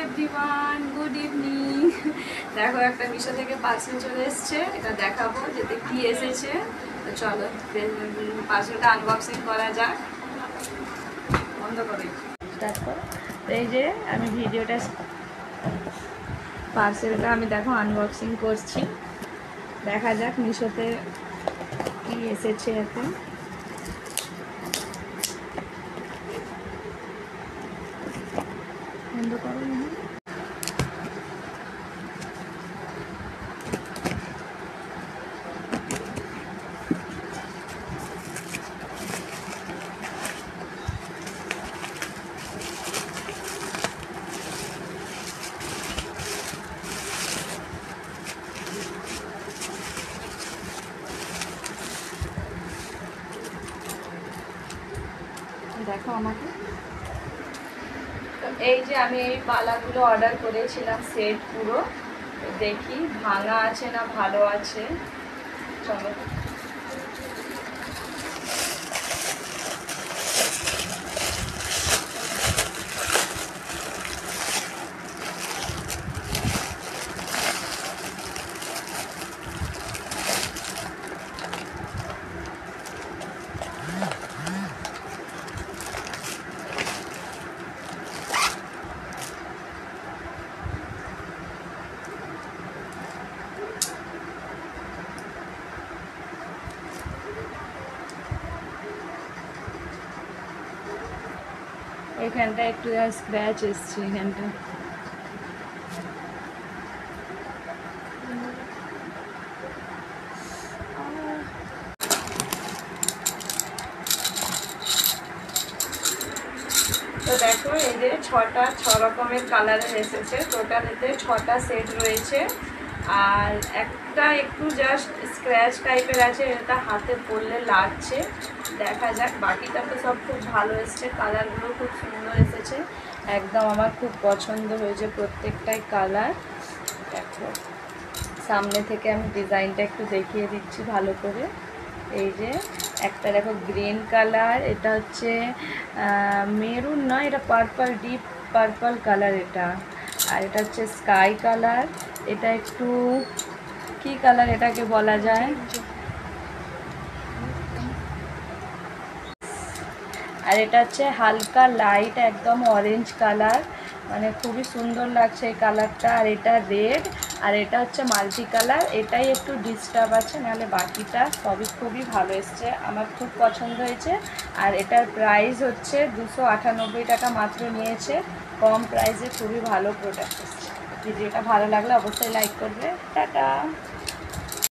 Everyone, good evening. দেখো একটা মিশো থেকে পার্সেল চলে এসছে, এটা দেখাবো যেতে কি এসেছে। তো চলো পার্সেলটা আনবক্সিং করা যাক। বন্ধ করে তারপর এই যে আমি ভিডিওটা পার্সেলটা আমি দেখো আনবক্সিং করছি। দেখা যাক মিশোতে কি এসেছে এতে। বন্ধ করো। দেখো আমাকে, তো এই যে আমি এই পালাগুলো অর্ডার করেছিলাম সেট পুরো। দেখি ভাঙা আছে না ভালো আছে। চলো এখানটা একটু স্ক্র্যাচ এসছে এখানটা। তো দেখো এই যে ছ রকমের কালারের এসেছে, টোটাল এতে 6টা সেট রয়েছে। আর একটা একটু জাস্ট স্ক্র্যাচ টাইপের আছে, এটা হাতে পড়লে লাগছে। দেখা যাক, বাকিটা তো সব খুব ভালো এসছে, কালারগুলো খুব সুন্দর এসেছে, একদম আমার খুব পছন্দ হয়েছে প্রত্যেকটাই কালার। দেখো সামনে থেকে আমি ডিজাইনটা একটু দেখিয়ে দিচ্ছি ভালো করে। এই যে একটা দেখো গ্রিন কালার, এটা হচ্ছে মেরুন নয়, এটা পার্পল, ডিপ পার্পল কালার এটা। আর এটা হচ্ছে স্কাই কালার, এটা একটু কি কালার এটাকে বলা যায়, আর এটা হচ্ছে হালকা লাইট একদম অরেঞ্জ কালার, মানে খুবই সুন্দর লাগছে এই কালারটা। আর এটা রেড, আর এটা হচ্ছে মাল্টি কালার, এটাই একটু ডিস্টার্ব আছে, নাহলে বাকিটা সবই খুবই ভালো এসছে, আমার খুব পছন্দ হয়েছে। আর এটার প্রাইস হচ্ছে 298 টাকা মাত্র নিয়েছে, কম প্রাইসে খুবই ভালো প্রোডাক্ট এসছে। ভিডিওটা ভালো লাগলে অবশ্যই লাইক করবে। টাটা।